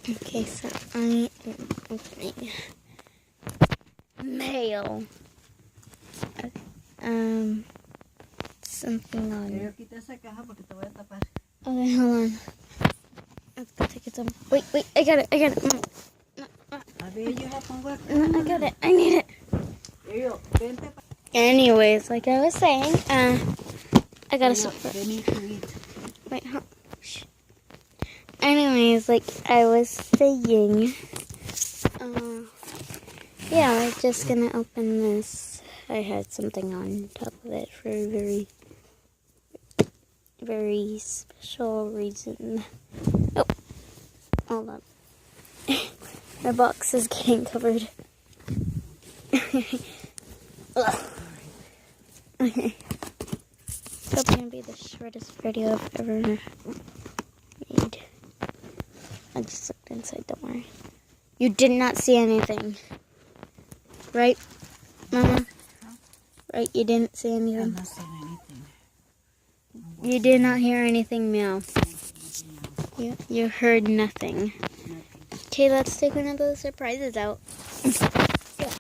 Okay, so I am opening mail. Something on. Okay, hold on. Let's go take it some. Wait, I got it. No, I got it. I need it. Anyways, like I was saying, I got a surprise. Wait, shh. Anyways, like I was saying, yeah, I'm just gonna open this. I had something on top of it for a very, very special reason. Oh, hold on. My box is getting covered. Okay. It's probably gonna be the shortest video I've ever made. I just looked inside, don't worry. You did not see anything. Right, Mama? Right, you didn't see anything? I'm not seeing anything. You did not hear anything meow. You heard nothing. Okay, let's take one of those surprises out.